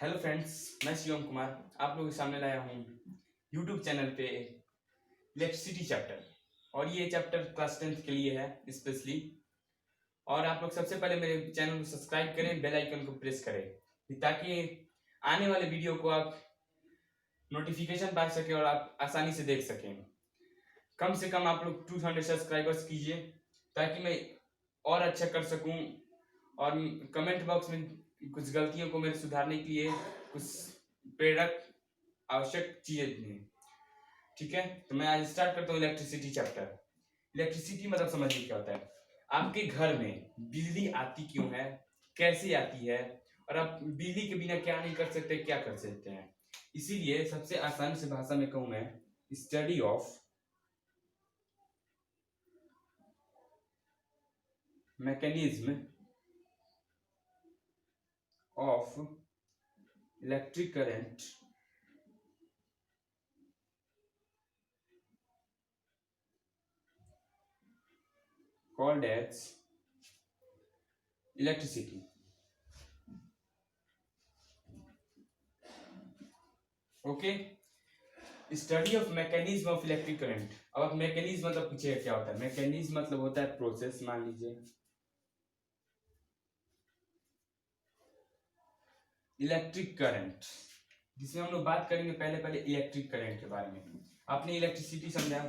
Hello friends, मैं शिवम कुमार आप लोगों के सामने लाया हूँ यूट्यूब चैनल पे इलेक्ट्रिसिटी चैप्टर। और ये चैप्टर क्लास 10th के लिए है स्पेशली। और आप लोग सबसे पहले मेरे चैनल को सब्सक्राइब करें, बेल आइकन को प्रेस करें ताकि आने वाले वीडियो को आप नोटिफिकेशन पा सकें और आप आसानी से देख सकें। कम से कम आप लोग 200 सब्सक्राइबर्स कीजिए ताकि मैं और अच्छा कर सकूं। और कमेंट बॉक्स में कुछ गलतियों को मेरे सुधारने के लिए कुछ प्रेरक आवश्यक चीजें दें। ठीक है, तो मैं आज स्टार्ट करता हूँ इलेक्ट्रिसिटी चैप्टर। इलेक्ट्रिसिटी मतलब समझिए क्या होता है। आपके घर में बिजली आती क्यों है, कैसे आती है, और आप बिजली के बिना क्या नहीं कर सकते, क्या कर सकते हैं। इसीलिए सबसे आसान से भाषा में कहूँ मैं, study of mechanism of electric current called as electricity. Okay, study of mechanism of electric current. अब मैकेनिज्म मतलब पूछिए क्या होता है। मैकेनिज्म मतलब होता है प्रोसेस। मान लीजिए इलेक्ट्रिक करंट, जिसमें हम लोग बात करेंगे पहले इलेक्ट्रिक करंट के बारे में। आपने इलेक्ट्रिसिटी समझा,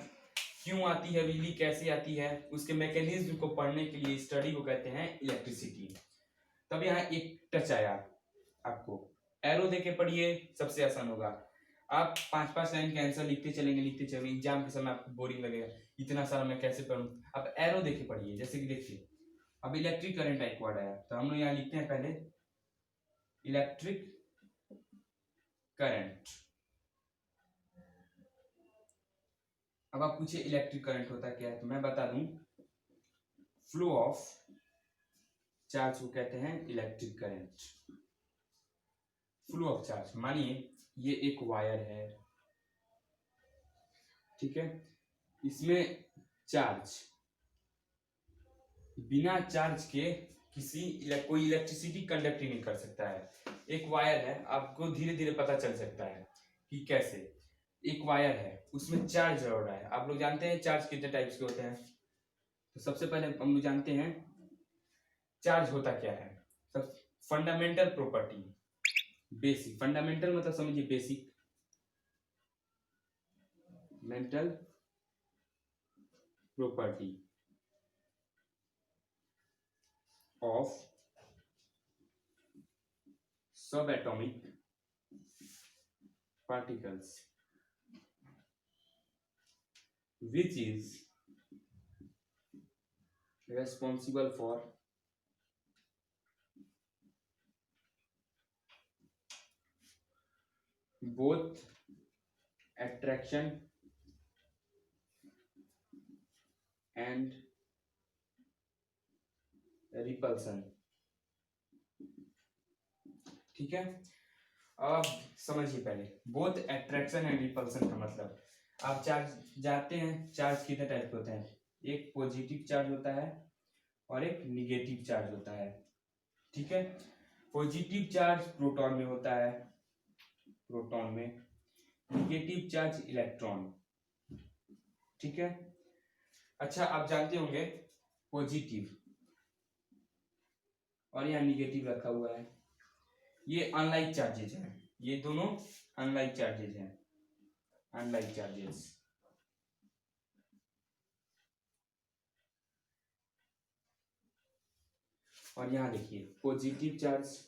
क्यों आती है बिजली, कैसे आती है, उसके मैकेनिज्म को पढ़ने के लिए स्टडी को कहते हैं इलेक्ट्रिसिटी। तब यहाँ एक टच आया, आपको एरो देके पढ़िए, सबसे आसान होगा। आप 5-5 लाइन के आंसर लिखते चलेंगे एग्जाम के समय आपको बोरिंग लगेगा, इतना सारा मैं कैसे पढ़ूं। आप एरो देके पढ़िए। जैसे कि देखिए, अब इलेक्ट्रिक करंट एक वर्ड आया, तो हम लोग यहाँ लिखते हैं पहले इलेक्ट्रिक करंट। अब आप पूछिए इलेक्ट्रिक करंट होता क्या है, तो मैं बता दूं, फ्लो ऑफ चार्ज को कहते हैं electric current. Flow of charge, मानिए ये एक वायर है, ठीक है, इसमें चार्ज, बिना चार्ज के कोई इलेक्ट्रिसिटी कंडक्ट ही नहीं कर सकता है। एक वायर है, आपको धीरे धीरे पता चल सकता है कि कैसे। एक वायर है, उसमें चार्ज हो रहा है। आप लोग जानते हैं चार्ज कितने टाइप्स के होते हैं। तो सबसे पहले हम लोग जानते हैं चार्ज होता क्या है। सब फंडामेंटल प्रॉपर्टी, बेसिक। फंडामेंटल मतलब समझिए बेसिक, मेंटल प्रॉपर्टी ऑफ सब atomic particles which is responsible for both attraction and repulsion। ठीक है, अब समझिए पहले बोथ एट्रैक्शन एंड रिपल्सन का मतलब। आप चार्ज जाते हैं, चार्ज कितने टाइप के होते हैं। एक पॉजिटिव चार्ज होता है और एक निगेटिव चार्ज होता है। ठीक है, पॉजिटिव चार्ज प्रोटॉन में होता है, प्रोटॉन में। Negative charge electron. ठीक है, अच्छा आप जानते होंगे पॉजिटिव और यहाँ निगेटिव रखा हुआ है, ये अनलाइक चार्जेज हैं। ये दोनों अनलाइक चार्जेज हैं, अनलाइक चार्जेस। और यहाँ देखिए पॉजिटिव चार्ज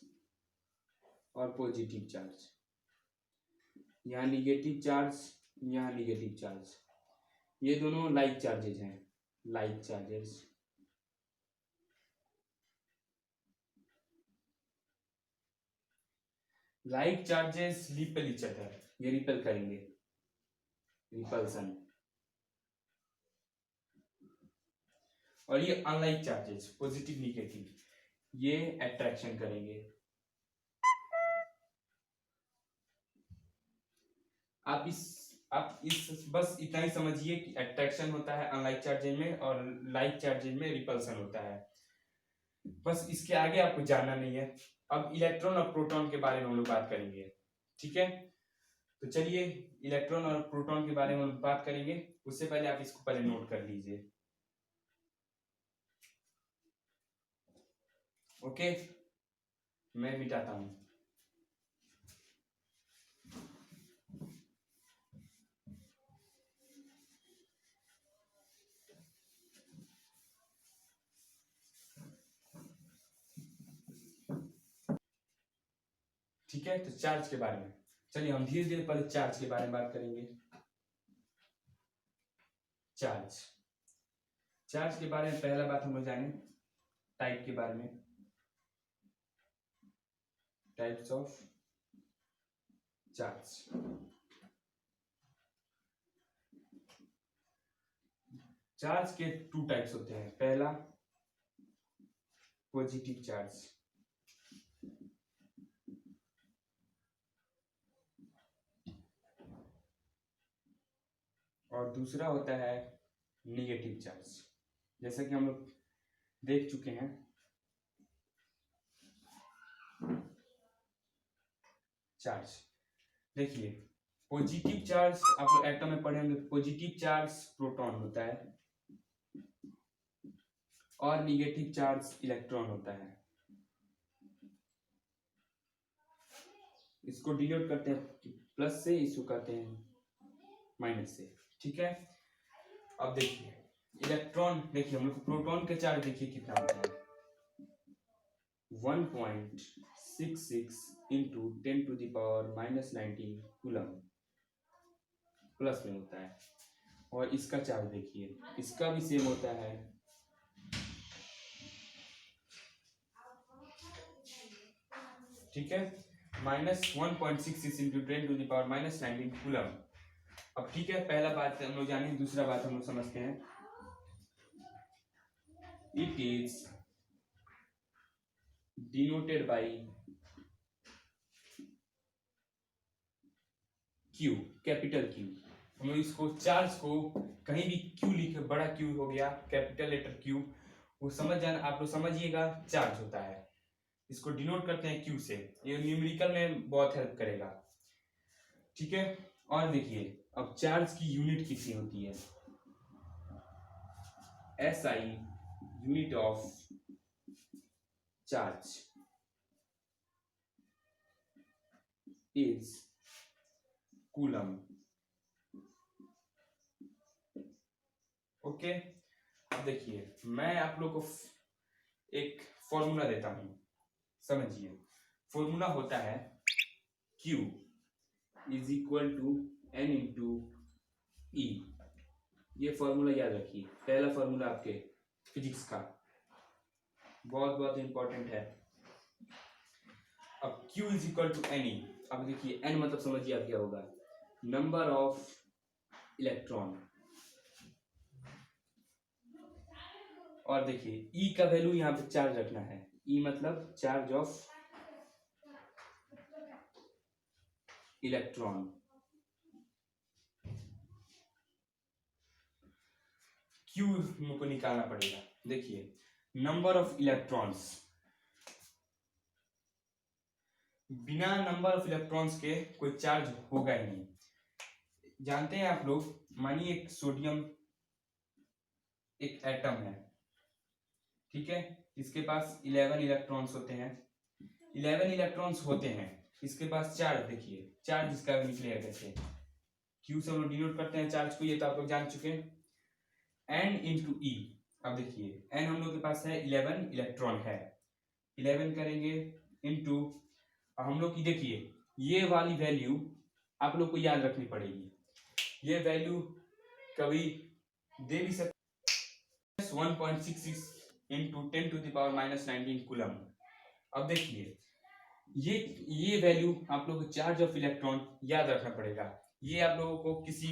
और पॉजिटिव चार्ज, यहाँ निगेटिव चार्ज, यहाँ निगेटिव चार्ज। ये दोनों लाइक चार्जेज हैं, like charges. Like charges repel each other, ये रिपेल करेंगे, रिपल्सन। और ये अनलाइक चार्जेस पॉजिटिव निगेटिव, ये अट्रैक्शन करेंगे। आप इस बस इतना ही समझिए कि अट्रैक्शन होता है अनलाइक चार्जेज में और लाइक चार्जेज में रिपल्सन होता है। बस इसके आगे आपको जानना नहीं है। अब इलेक्ट्रॉन और प्रोटॉन के बारे में हम लोग बात करेंगे, ठीक है। तो चलिए इलेक्ट्रॉन और प्रोटॉन के बारे में हम बात करेंगे। उससे पहले आप इसको पहले नोट कर लीजिए, ओके। मैं मिटाता हूं। ठीक है, तो चार्ज के बारे में चलिए हम धीरे धीरे पहले चार्ज के बारे में बात करेंगे। चार्ज चार्ज के बारे में पहला बात हम लोग जाने टाइप के बारे में, टाइप्स ऑफ चार्ज। चार्ज के टू टाइप्स होते हैं। पहला पॉजिटिव चार्ज, और दूसरा होता है निगेटिव चार्ज। जैसा कि हम लोग देख चुके हैं, चार्ज देखिए, पॉजिटिव चार्ज आप लोग एटम में पढ़े होंगे। पॉजिटिव चार्ज प्रोटॉन होता है और निगेटिव चार्ज इलेक्ट्रॉन होता है। इसको डिनोट करते हैं प्लस से, इसको करते हैं माइनस से, ठीक है। अब देखिए इलेक्ट्रॉन, देखिए हम लोग प्रोटॉन के चार्ज देखिए कितना होता है, 1.66 इंटू 10⁻⁻19 कूलम प्लस में होता है। और इसका चार्ज देखिए, इसका भी सेम होता है, ठीक है, -1.66 इंटू 10⁻⁻19 कूलम। अब ठीक है, पहला बात हम लोग जाने, दूसरा बात हम लोग समझते हैं। It is denoted by Q, capital Q. हम लोग इसको चार्ज को कहीं भी क्यू लिखे, बड़ा क्यू हो गया, कैपिटल लेटर क्यू, वो समझ जाना, आप लोग समझिएगा चार्ज होता है। इसको डिनोट करते हैं क्यू से, ये न्यूमेरिकल में बहुत हेल्प करेगा, ठीक है। और देखिए अब चार्ज की यूनिट कितनी होती है, SI unit of charge is coulomb, okay. अब देखिए मैं आप लोग को एक फॉर्मूला देता हूं, समझिए। फॉर्मूला होता है Q is equal to N into E। ये फॉर्मूला याद रखिए, पहला फॉर्मूला आपके फिजिक्स का, बहुत बहुत इंपॉर्टेंट है। अब Q is equal to NE। अब देखिए N मतलब समझिए आप क्या होगा, नंबर ऑफ इलेक्ट्रॉन, और देखिए E का वैल्यू यहाँ पे चार्ज रखना है, E मतलब चार्ज ऑफ इलेक्ट्रॉन। Q को निकालना पड़ेगा। देखिए नंबर ऑफ इलेक्ट्रॉन्स, बिना नंबर ऑफ इलेक्ट्रॉन्स के कोई चार्ज होगा ही नहीं। जानते हैं आप लोग, मानिए एक सोडियम एक एटम है, ठीक है, इसके पास 11 इलेक्ट्रॉन्स होते हैं। 11 इलेक्ट्रॉन्स होते हैं, इसके पास चार्ज, देखिए चार्ज इसका निकलेगा कैसे, क्यू से हम लोग डिनोट करते हैं चार्ज को, ये तो आप लोग जान चुके हैं, N इंटू E। अब देखिए N हम लोग के पास है 11 इलेक्ट्रॉन है, 11 करेंगे इंटू, हम लोग की देखिए ये वाली वैल्यू आप लोग को याद रखनी पड़ेगी। ये वैल्यू कभी दे भी सकते, 1.66 इंटू 10⁻⁻19 कूलम। अब देखिए ये वैल्यू आप लोग को चार्ज ऑफ इलेक्ट्रॉन याद रखना पड़ेगा। ये आप लोगों को किसी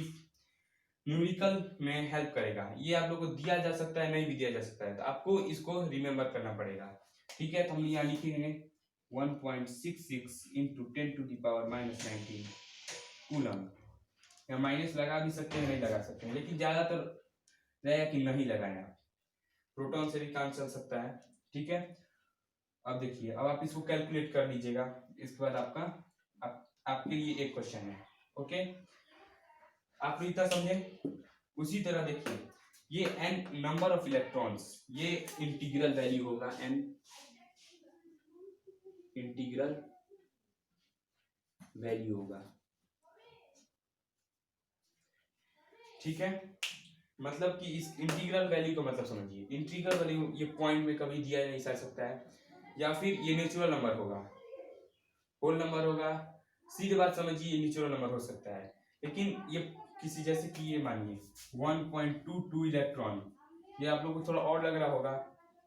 न्यूमेरिकल में हेल्प करेगा। ये आप लोगों को दिया जा सकता है, नहीं भी दिया जा सकता है, तो आपको इसको रिमेम्बर करना पड़ेगा, ठीक है। तो हम यहाँ लिखेंगे 1.66 इंटू 10⁻⁻19 कूलम। या माइनस लगा भी सकते हैं, नहीं लगा सकते हैं, लेकिन ज्यादातर रहेगा कि नहीं लगाएं आप, प्रोटॉन से भी काम चल सकता है, ठीक है। अब देखिए, अब आप इसको कैलकुलेट कर लीजिएगा। इसके बाद आपके लिए एक क्वेश्चन है। ओके, आप इतना समझे। उसी तरह देखिए, ये n नंबर ऑफ इलेक्ट्रॉन्स, ये इंटीग्रल वैल्यू होगा, n इंटीग्रल वैल्यू होगा। ठीक है, मतलब कि इस इंटीग्रल वैल्यू का मतलब समझिए। इंटीग्रल वैल्यू ये पॉइंट में कभी दिया नहीं जा सकता है, या फिर ये नेचुरल नंबर होगा, होल नंबर होगा। सीधी बात समझिए, ये नेचुरल नंबर हो सकता है, लेकिन ये किसी, जैसे कि ये मानिए 1.22 इलेक्ट्रॉन, ये आप लोगों को थोड़ा ऑड लग रहा होगा,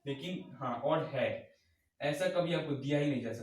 लेकिन हाँ ऑड है, ऐसा कभी आपको दिया ही नहीं जा सकता।